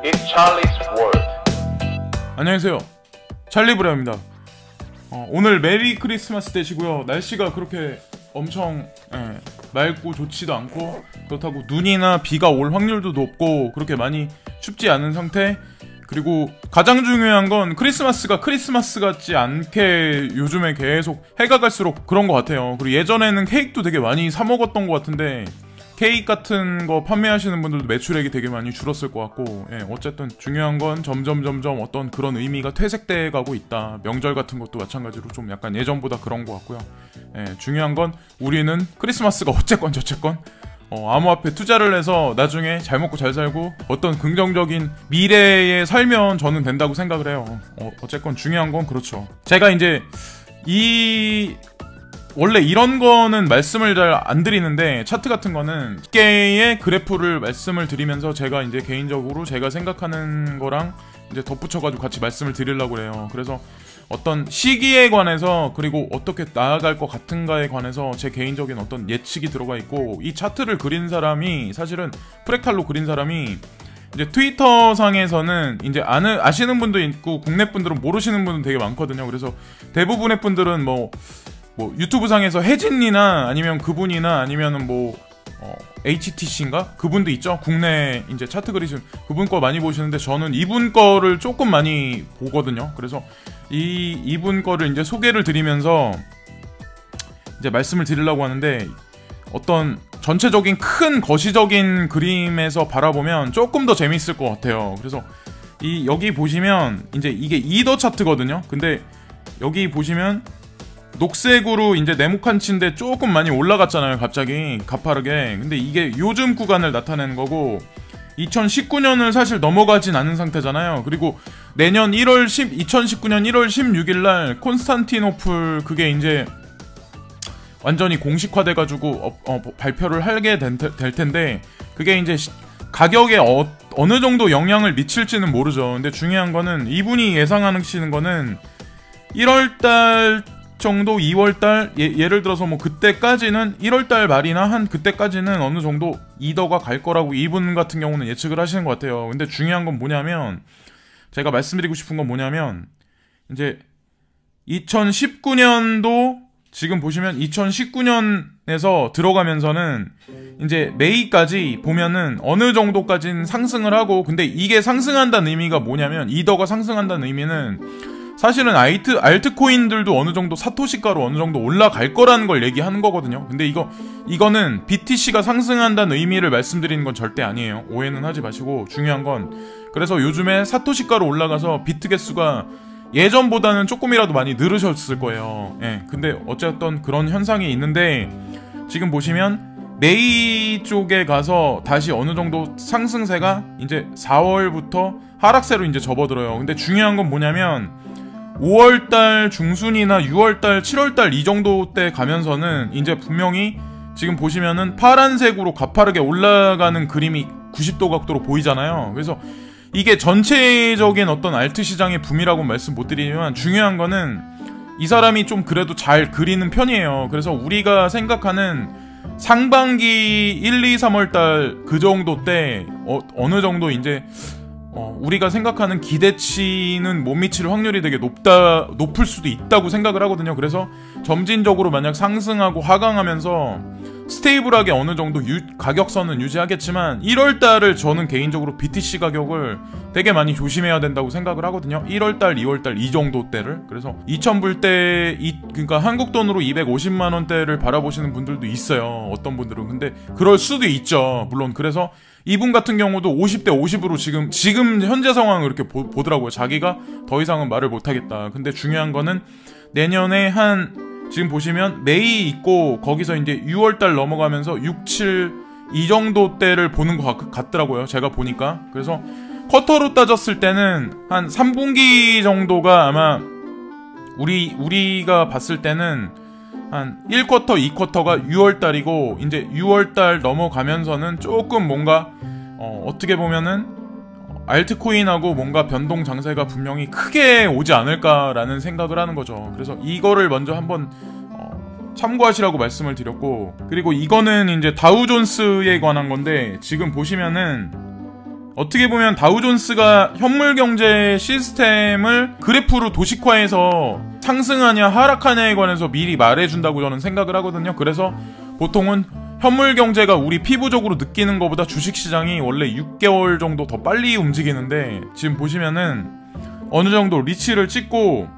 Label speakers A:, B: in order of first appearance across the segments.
A: It's Charlie's World.
B: 안녕하세요, 찰리브라입니다. 오늘 메리 크리스마스 되시고요. 날씨가 그렇게 엄청 맑고 좋지도 않고, 그렇다고 눈이나 비가 올 확률도 높고 그렇게 많이 춥지 않은 상태. 그리고 가장 중요한 건 크리스마스가 크리스마스 같지 않게 요즘에 계속 해가 갈수록 그런 것 같아요. 그리고 예전에는 케이크도 되게 많이 사 먹었던 것 같은데 케이크 같은 거 판매하시는 분들도 매출액이 되게 많이 줄었을 것 같고, 어쨌든 중요한 건 점점 어떤 그런 의미가 퇴색돼 가고 있다. 명절 같은 것도 마찬가지로 좀 약간 예전보다 그런 것 같고요. 중요한 건 우리는 크리스마스가 어쨌건 저쨌건 암호화폐 투자를 해서 나중에 잘 먹고 잘 살고 어떤 긍정적인 미래에 살면 저는 된다고 생각을 해요. 어쨌건 중요한 건 그렇죠. 제가 이제 원래 이런 거는 말씀을 잘 안 드리는데, 차트 같은 거는 개의 그래프를 말씀을 드리면서 제가 이제 개인적으로 제가 생각하는 거랑 이제 덧붙여가지고 같이 말씀을 드리려고 해요. 그래서 어떤 시기에 관해서, 그리고 어떻게 나아갈 것 같은가에 관해서 제 개인적인 어떤 예측이 들어가 있고, 이 차트를 그린 사람이 사실은 프랙탈로 그린 사람이 이제 트위터 상에서는 이제 아시는 분도 있고 국내 분들은 모르시는 분은 되게 많거든요. 그래서 대부분의 분들은 뭐 유튜브 상에서 혜진이나 아니면 그분이나 아니면은 HTC인가? 그분도 있죠? 국내 이제 차트 그리신 그분 거 많이 보시는데, 저는 이분 거를 조금 많이 보거든요. 그래서 이분 거를 이제 소개를 드리면서 이제 말씀을 드리려고 하는데, 어떤 전체적인 큰 거시적인 그림에서 바라보면 조금 더 재밌을 것 같아요. 그래서 여기 보시면 이제 이게 이더 차트거든요. 근데 여기 보시면 녹색으로 이제 네모칸치인데 조금 많이 올라갔잖아요. 갑자기 가파르게. 근데 이게 요즘 구간을 나타내는 거고, 2019년을 사실 넘어가진 않은 상태잖아요. 그리고 내년 2019년 1월 16일 날 콘스탄티노플 그게 이제 완전히 공식화돼가지고 발표를 하게 될 텐데, 그게 이제 가격에 어느 정도 영향을 미칠지는 모르죠. 근데 중요한 거는 이분이 예상하시는 거는 1월달 정도, 2월달, 예를 들어서 그때까지는 1월달 말이나 한 그때까지는 어느 정도 이더가 갈 거라고 이분 같은 경우는 예측을 하시는 것 같아요. 근데 중요한 건 뭐냐면, 제가 말씀드리고 싶은 건 뭐냐면, 이제 2019년도 지금 보시면 2019년에서 들어가면서는 이제 메이까지 보면은 어느 정도까지는 상승을 하고, 근데 이게 상승한다는 의미가 뭐냐면, 이더가 상승한다는 의미는 사실은 알트코인들도 어느 정도 사토시가로 어느 정도 올라갈 거라는 걸 얘기하는 거거든요. 근데 이거는 BTC가 상승한다는 의미를 말씀드리는 건 절대 아니에요. 오해는 하지 마시고, 중요한 건 그래서 요즘에 사토시가로 올라가서 비트 개수가 예전보다는 조금이라도 많이 늘으셨을 거예요. 근데 어쨌든 그런 현상이 있는데, 지금 보시면 메이 쪽에 가서 다시 어느 정도 상승세가 이제 4월부터 하락세로 이제 접어들어요. 근데 중요한 건 뭐냐면, 5월달 중순이나 6월달, 7월달 이 정도 때 가면서는 이제 분명히 지금 보시면은 파란색으로 가파르게 올라가는 그림이 90도 각도로 보이잖아요. 그래서 이게 전체적인 어떤 알트 시장의 붐이라고 말씀 못 드리지만, 중요한 거는 이 사람이 좀 그래도 잘 그리는 편이에요. 그래서 우리가 생각하는 상반기 1, 2, 3월달 그 정도 때 어느 정도 이제 우리가 생각하는 기대치는 못 미칠 확률이 되게 높을 수도 있다고 생각을 하거든요. 그래서 점진적으로 만약 상승하고 하강하면서 스테이블하게 어느 정도 가격선은 유지하겠지만, 1월달을 저는 개인적으로 BTC 가격을 되게 많이 조심해야 된다고 생각을 하거든요. 1월달, 2월달 이 정도 때를. 그래서 2,000불 때, 그러니까 한국 돈으로 250만원대를 바라보시는 분들도 있어요. 어떤 분들은. 근데 그럴 수도 있죠, 물론. 그래서 이분 같은 경우도 50대 50으로 지금 현재 상황을 이렇게 보더라고요. 자기가 더 이상은 말을 못하겠다. 근데 중요한 거는 내년에 지금 보시면 메이 있고, 거기서 이제 6월달 넘어가면서 6, 7 이 정도 때를 보는 것 같더라고요. 제가 보니까. 그래서 쿼터로 따졌을 때는 한 3분기 정도가 아마 우리가 봤을 때는 한 1쿼터, 2쿼터가 6월달이고, 이제 6월달 넘어가면서는 조금 뭔가 어떻게 보면은 알트코인하고 뭔가 변동 장세가 분명히 크게 오지 않을까라는 생각을 하는 거죠. 그래서 이거를 먼저 한번 참고하시라고 말씀을 드렸고, 그리고 이거는 이제 다우존스에 관한 건데, 지금 보시면은 어떻게 보면 다우존스가 현물경제 시스템을 그래프로 도식화해서 상승하냐 하락하냐에 관해서 미리 말해준다고 저는 생각을 하거든요. 그래서 보통은 현물경제가 우리 피부적으로 느끼는 것보다 주식시장이 원래 6개월 정도 더 빨리 움직이는데, 지금 보시면은 어느 정도 리치를 찍고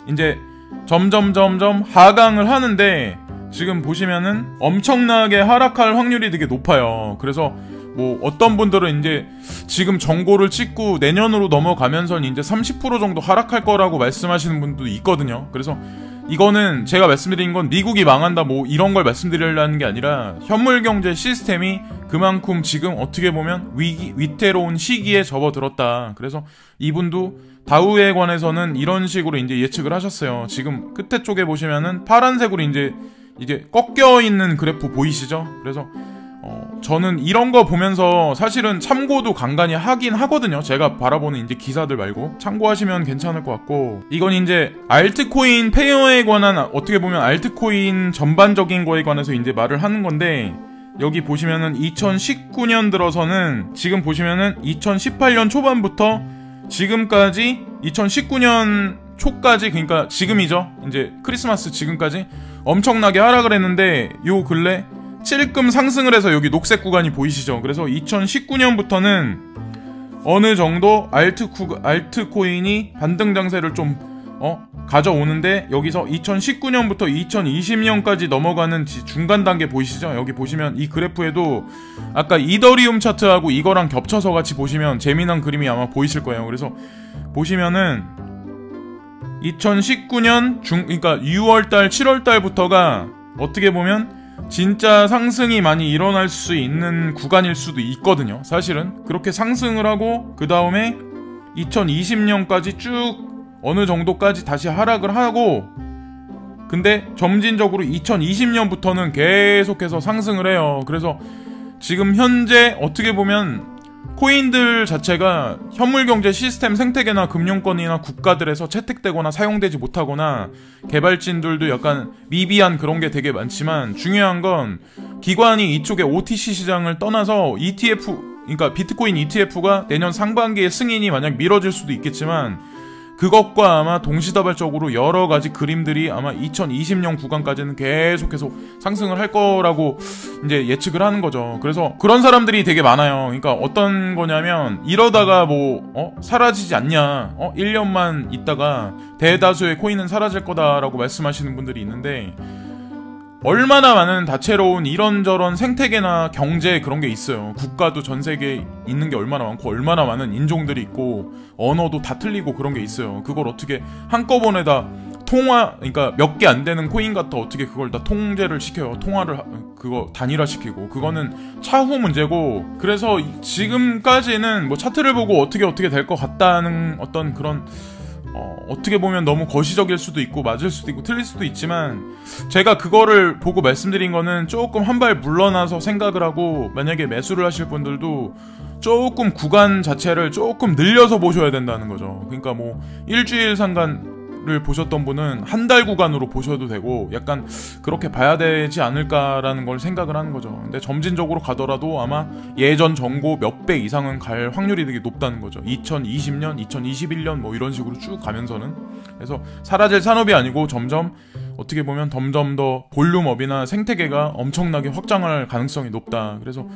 B: 이제 점점 하강을 하는데, 지금 보시면은 엄청나게 하락할 확률이 되게 높아요. 그래서 뭐 어떤 분들은 이제 지금 정고를 찍고 내년으로 넘어가면서 이제 30% 정도 하락할 거라고 말씀하시는 분도 있거든요. 그래서 이거는 제가 말씀드린 건 미국이 망한다 뭐 이런 걸 말씀드리려는 게 아니라, 현물경제 시스템이 그만큼 지금 어떻게 보면 위태로운 시기에 접어들었다. 그래서 이분도 다우에 관해서는 이런 식으로 이제 예측을 하셨어요. 지금 끝에 쪽에 보시면은 파란색으로 이제 꺾여 있는 그래프 보이시죠? 그래서 저는 이런 거 보면서 사실은 참고도 간간히 하긴 하거든요. 제가 바라보는 이제 기사들 말고 참고하시면 괜찮을 것 같고, 이건 이제 알트코인 페어에 관한, 어떻게 보면 알트코인 전반적인 거에 관해서 이제 말을 하는 건데, 여기 보시면은 2019년 들어서는 지금 보시면은 2018년 초반부터 지금까지 2019년 초까지, 그러니까 지금이죠. 이제 크리스마스 지금까지 엄청나게 하락을 했는데, 요 근래 찔끔 상승을 해서 여기 녹색 구간이 보이시죠? 그래서 2019년부터는 어느 정도 알트코인이 반등 장세를 좀 가져오는데, 여기서 2019년부터 2020년까지 넘어가는 중간 단계 보이시죠? 여기 보시면 이 그래프에도 아까 이더리움 차트하고 이거랑 겹쳐서 같이 보시면 재미난 그림이 아마 보이실 거예요. 그래서 보시면은 2019년 그러니까 6월달, 7월달부터가 어떻게 보면 진짜 상승이 많이 일어날 수 있는 구간일 수도 있거든요. 사실은 그렇게 상승을 하고 그 다음에 2020년까지 쭉 어느 정도까지 다시 하락을 하고, 근데 점진적으로 2020년부터는 계속해서 상승을 해요. 그래서 지금 현재 어떻게 보면 코인들 자체가 현물경제 시스템 생태계나 금융권이나 국가들에서 채택되거나 사용되지 못하거나, 개발진들도 약간 미비한 그런 게 되게 많지만, 중요한 건 기관이 이쪽에 OTC 시장을 떠나서 ETF, 그러니까 비트코인 ETF가 내년 상반기에 승인이 만약 미뤄질 수도 있겠지만, 그것과 아마 동시다발적으로 여러 가지 그림들이 아마 2020년 구간까지는 계속해서 상승을 할 거라고 이제 예측을 하는 거죠. 그래서 그런 사람들이 되게 많아요. 그러니까 어떤 거냐면, 이러다가 뭐 사라지지 않냐, 1년만 있다가 대다수의 코인은 사라질 거다라고 말씀하시는 분들이 있는데, 얼마나 많은 다채로운 이런저런 생태계나 경제 그런 게 있어요. 국가도 전 세계에 있는 게 얼마나 많고, 얼마나 많은 인종들이 있고, 언어도 다 틀리고 그런 게 있어요. 그걸 어떻게 한꺼번에 다 그러니까 몇 개 안 되는 코인 같아 어떻게 그걸 다 통제를 시켜요. 통화를 그거 단일화시키고, 그거는 차후 문제고. 그래서 지금까지는 뭐 차트를 보고 어떻게 될 것 같다는 어떤 그런 어떻게 보면 너무 거시적일 수도 있고 맞을 수도 있고 틀릴 수도 있지만, 제가 그거를 보고 말씀드린 거는 조금 한 발 물러나서 생각을 하고, 만약에 매수를 하실 분들도 조금 구간 자체를 조금 늘려서 보셔야 된다는 거죠. 그러니까 뭐 일주일 상간을 보셨던 분은 한 달 구간으로 보셔도 되고, 약간 그렇게 봐야 되지 않을까라는 걸 생각을 하는 거죠. 근데 점진적으로 가더라도 아마 예전 전고 몇 배 이상은 갈 확률이 되게 높다는 거죠. 2020년, 2021년 뭐 이런 식으로 쭉 가면서는. 그래서 사라질 산업이 아니고 점점 어떻게 보면 점점 더 볼륨업이나 생태계가 엄청나게 확장할 가능성이 높다. 그래서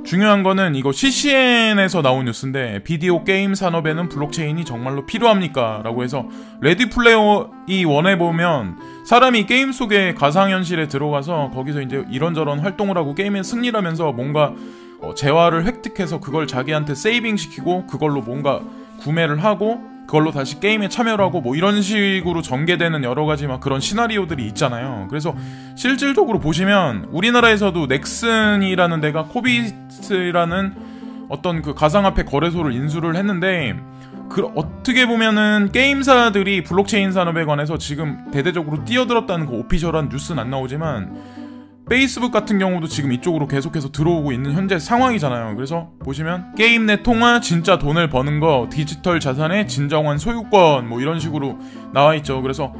B: 중요한 거는 이거 CCN에서 나온 뉴스인데, 비디오 게임 산업에는 블록체인이 정말로 필요합니까? 라고 해서, 레디 플레이어 이 원에 보면 사람이 게임 속에 가상현실에 들어가서 거기서 이제 이런저런 활동을 하고 게임에 승리를 하면서 뭔가 재화를 획득해서 그걸 자기한테 세이빙 시키고, 그걸로 뭔가 구매를 하고, 그걸로 다시 게임에 참여를 하고, 뭐 이런 식으로 전개되는 여러 가지 막 그런 시나리오들이 있잖아요. 그래서 실질적으로 보시면 우리나라에서도 넥슨이라는 데가 코비스라는 어떤 그 가상화폐 거래소를 인수를 했는데, 어떻게 보면은 게임사들이 블록체인 산업에 관해서 지금 대대적으로 뛰어들었다는 그 오피셜한 뉴스는 안 나오지만, 페이스북 같은 경우도 지금 이쪽으로 계속해서 들어오고 있는 현재 상황이잖아요. 그래서 보시면 게임 내 통화 진짜 돈을 버는 거, 디지털 자산의 진정한 소유권 뭐 이런 식으로 나와 있죠. 그래서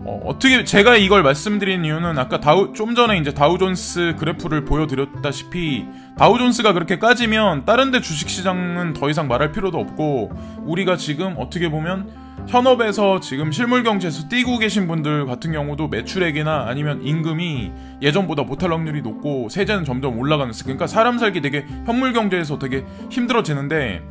B: 어떻게 제가 이걸 말씀드린 이유는 아까 좀 전에 이제 다우존스 그래프를 보여드렸다시피 다우존스가 그렇게 까지면 다른 데 주식시장은 더 이상 말할 필요도 없고 우리가 지금 어떻게 보면 현업에서 지금 실물경제에서 뛰고 계신 분들 같은 경우도 매출액이나 아니면 임금이 예전보다 못할 확률이 높고 세제는 점점 올라가는 그러니까 사람 살기 되게 현물경제에서 되게 힘들어지는데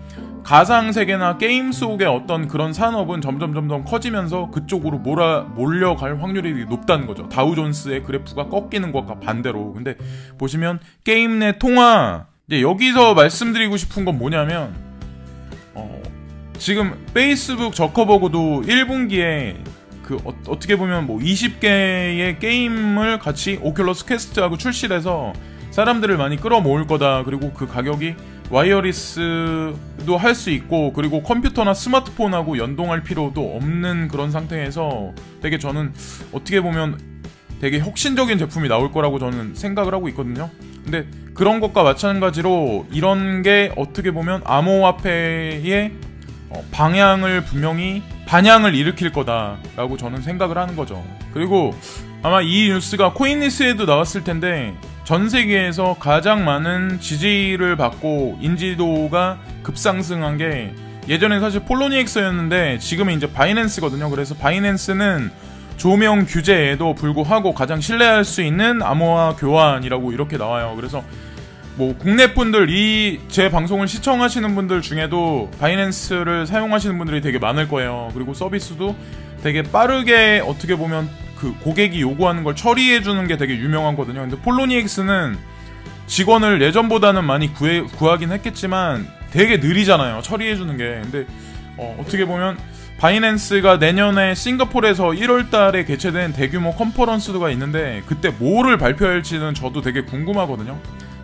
B: 가상세계나 게임 속의 어떤 그런 산업은 점점 커지면서 그쪽으로 몰려갈 확률이 높다는 거죠. 다우존스의 그래프가 꺾이는 것과 반대로. 근데 보시면 게임 내 통화 이제 여기서 말씀드리고 싶은 건 뭐냐면 지금 페이스북 저커버그도 1분기에 어떻게 보면 뭐 20개의 게임을 같이 오큘러스 퀘스트하고 출시를 해서 사람들을 많이 끌어모을 거다. 그리고 그 가격이 와이어리스도 할 수 있고 그리고 컴퓨터나 스마트폰하고 연동할 필요도 없는 그런 상태에서 되게 저는 어떻게 보면 되게 혁신적인 제품이 나올 거라고 저는 생각을 하고 있거든요. 근데 그런 것과 마찬가지로 이런 게 어떻게 보면 암호화폐의 분명히 반향을 일으킬 거다라고 저는 생각을 하는 거죠. 그리고 아마 이 뉴스가 코인리스에도 나왔을 텐데 전 세계에서 가장 많은 지지를 받고 인지도가 급상승한 게 예전에 사실 폴로니엑스였는데 지금은 이제 바이낸스거든요. 그래서 바이낸스는 조명 규제에도 불구하고 가장 신뢰할 수 있는 암호화 교환이라고 이렇게 나와요. 그래서 뭐 국내 분들 제 방송을 시청하시는 분들 중에도 바이낸스를 사용하시는 분들이 되게 많을 거예요. 그리고 서비스도 되게 빠르게 어떻게 보면 그 고객이 요구하는 걸 처리해주는 게 되게 유명하거든요. 근데 폴로니엑스는 직원을 예전보다는 많이 구하긴 했겠지만 되게 느리잖아요. 처리해주는 게. 근데 어떻게 보면 바이낸스가 내년에 싱가포르에서 1월달에 개최된 대규모 컨퍼런스가 있는데 그때 뭐를 발표할지는 저도 되게 궁금하거든요.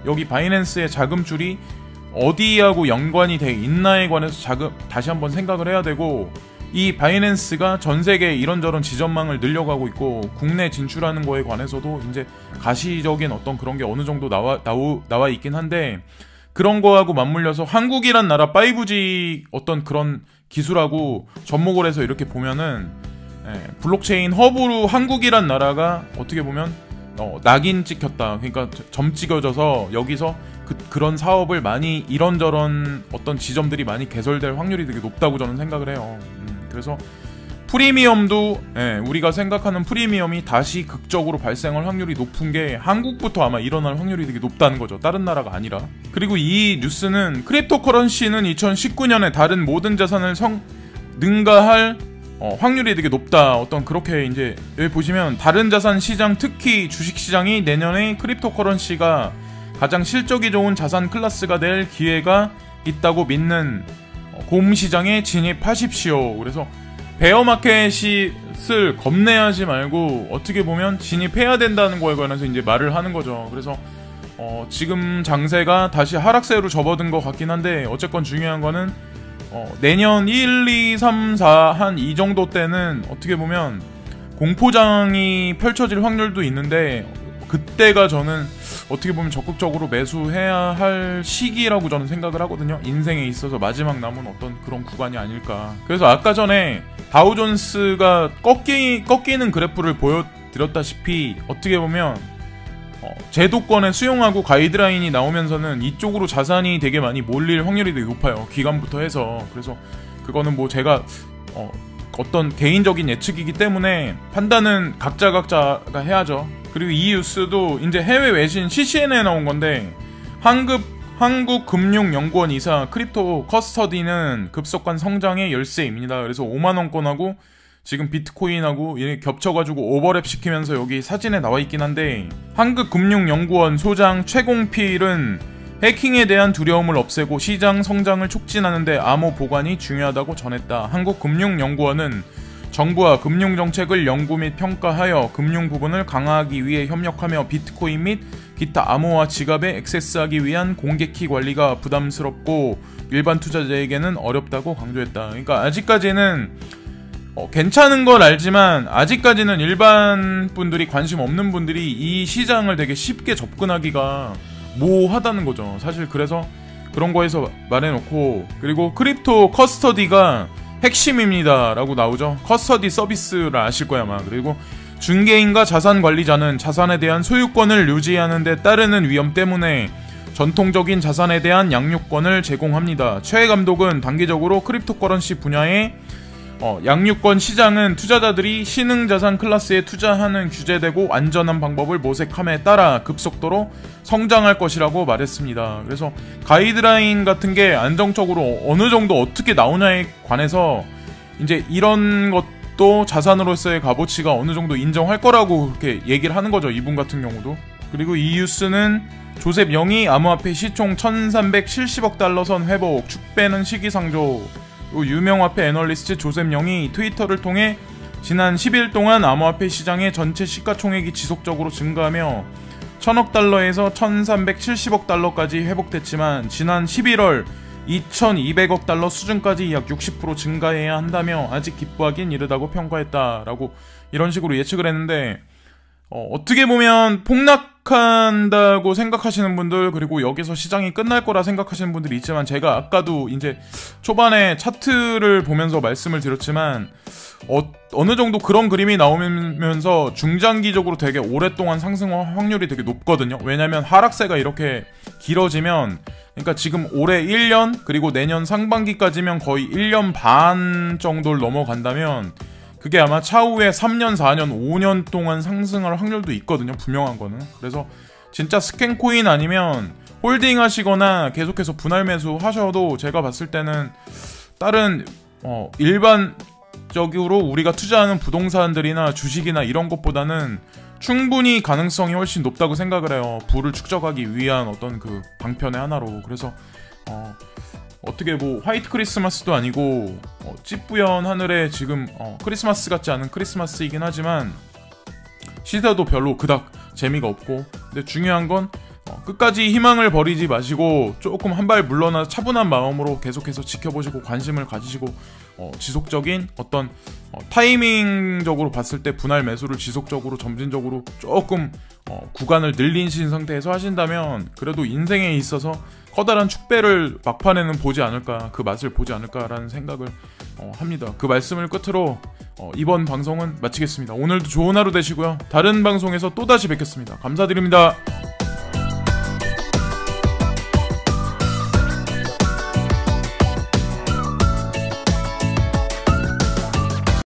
B: 여기 바이낸스의 자금줄이 어디하고 연관이 돼 있나에 관해서 다시 한번 생각을 해야 되고 이 바이낸스가 전 세계에 이런저런 지점망을 늘려가고 있고 국내 진출하는 거에 관해서도 이제 가시적인 어떤 그런 게 어느 정도 나와 있긴 한데 그런 거하고 맞물려서 한국이란 나라 5G 어떤 그런 기술하고 접목을 해서 이렇게 보면은 블록체인 허브로 한국이란 나라가 어떻게 보면 낙인 찍혔다. 그러니까 점 찍어져서 여기서 그런 사업을 많이 이런저런 어떤 지점들이 많이 개설될 확률이 되게 높다고 저는 생각을 해요. 그래서 프리미엄도 우리가 생각하는 프리미엄이 다시 극적으로 발생할 확률이 높은 게 한국부터 아마 일어날 확률이 되게 높다는 거죠. 다른 나라가 아니라. 그리고 이 뉴스는 크립토커런시는 2019년에 다른 모든 자산을 능가할 확률이 되게 높다. 어떤 그렇게 이제 여기 보시면 다른 자산 시장 특히 주식 시장이 내년에 크립토커런시가 가장 실적이 좋은 자산 클래스가 될 기회가 있다고 믿는 곰 시장에 진입하십시오. 그래서 베어마켓을 겁내하지 말고 어떻게 보면 진입해야 된다는 거에 관해서 이제 말을 하는 거죠. 그래서 지금 장세가 다시 하락세로 접어든 것 같긴 한데 어쨌건 중요한 거는 내년 1, 2, 3, 4 한 이 정도 때는 어떻게 보면 공포장이 펼쳐질 확률도 있는데 그때가 저는 어떻게 보면 적극적으로 매수해야 할 시기라고 저는 생각을 하거든요. 인생에 있어서 마지막 남은 어떤 그런 구간이 아닐까. 그래서 아까 전에 다우존스가 꺾이는 그래프를 보여드렸다시피 어떻게 보면 제도권에 수용하고 가이드라인이 나오면서는 이쪽으로 자산이 되게 많이 몰릴 확률이 되게 높아요. 기관부터 해서. 그래서 그거는 뭐 제가 어떤 개인적인 예측이기 때문에 판단은 각자가 해야죠. 그리고 이 뉴스도 이제 해외 외신 CCN에 나온 건데 한국금융연구원 이사 크립토 커스터디는 급속한 성장의 열쇠입니다. 그래서 5만원권하고 지금 비트코인하고 이렇게 겹쳐가지고 오버랩 시키면서 여기 사진에 나와 있긴 한데 한국금융연구원 소장 최공필은 해킹에 대한 두려움을 없애고 시장 성장을 촉진하는 데 암호 보관이 중요하다고 전했다. 한국금융연구원은 정부와 금융정책을 연구 및 평가하여 금융 부분을 강화하기 위해 협력하며 비트코인 및 기타 암호화 지갑에 액세스하기 위한 공개키 관리가 부담스럽고 일반 투자자에게는 어렵다고 강조했다. 그러니까 아직까지는 괜찮은 걸 알지만 아직까지는 일반 분들이 관심 없는 분들이 이 시장을 되게 쉽게 접근하기가 모호하다는 거죠. 사실 그래서 그런 거에서 말해놓고 그리고 크립토 커스터디가 핵심입니다 라고 나오죠. 커스터디 서비스를 아실 거야 아마. 그리고 중개인과 자산관리자는 자산에 대한 소유권을 유지하는 데 따르는 위험 때문에 전통적인 자산에 대한 양육권을 제공합니다. 최 감독은 단기적으로 크립토커런시 분야의 양육권 시장은 투자자들이 신흥자산 클래스에 투자하는 규제되고 안전한 방법을 모색함에 따라 급속도로 성장할 것이라고 말했습니다. 그래서 가이드라인 같은 게 안정적으로 어느 정도 어떻게 나오냐에 관해서 이제 이런 것도 자산으로서의 값어치가 어느 정도 인정할 거라고 그렇게 얘기를 하는 거죠. 이분 같은 경우도. 그리고 이 뉴스는 조셉 영이 암호화폐 시총 1370억 달러 선 회복, 축배는 시기상조. 유명화폐 애널리스트 조셉 영이 트위터를 통해 지난 10일 동안 암호화폐 시장의 전체 시가총액이 지속적으로 증가하며 1000억 달러에서 1370억 달러까지 회복됐지만 지난 11월 2200억 달러 수준까지 약 60% 증가해야 한다며 아직 기뻐하긴 이르다고 평가했다라고 이런 식으로 예측을 했는데, 어떻게 보면 폭락한다고 생각하시는 분들, 그리고 여기서 시장이 끝날 거라 생각하시는 분들이 있지만, 제가 아까도 이제 초반에 차트를 보면서 말씀을 드렸지만 어느 정도 그런 그림이 나오면서 중장기적으로 되게 오랫동안 상승 확률이 되게 높거든요. 왜냐면 하락세가 이렇게 길어지면, 그러니까 지금 올해 1년 그리고 내년 상반기까지면 거의 1년 반 정도를 넘어간다면 그게 아마 차후에 3년, 4년, 5년 동안 상승할 확률도 있거든요. 분명한 거는. 그래서 진짜 스캔코인 아니면 홀딩 하시거나 계속해서 분할 매수 하셔도 제가 봤을 때는 다른 일반적으로 우리가 투자하는 부동산들이나 주식이나 이런 것보다는 충분히 가능성이 훨씬 높다고 생각을 해요. 부를 축적하기 위한 어떤 그 방편의 하나로. 그래서 어떻게 뭐 화이트 크리스마스도 아니고 찌뿌연 하늘에 지금 크리스마스 같지 않은 크리스마스이긴 하지만 시세도 별로 그닥 재미가 없고, 근데 중요한 건 끝까지 희망을 버리지 마시고 조금 한 발 물러나 차분한 마음으로 계속해서 지켜보시고 관심을 가지시고 지속적인 어떤 타이밍적으로 봤을 때 분할 매수를 지속적으로 점진적으로 조금 구간을 늘리신 상태에서 하신다면 그래도 인생에 있어서 커다란 축배를 막판에는 보지 않을까, 그 맛을 보지 않을까라는 생각을 합니다. 그 말씀을 끝으로 이번 방송은 마치겠습니다. 오늘도 좋은 하루 되시고요. 다른 방송에서 또다시 뵙겠습니다. 감사드립니다.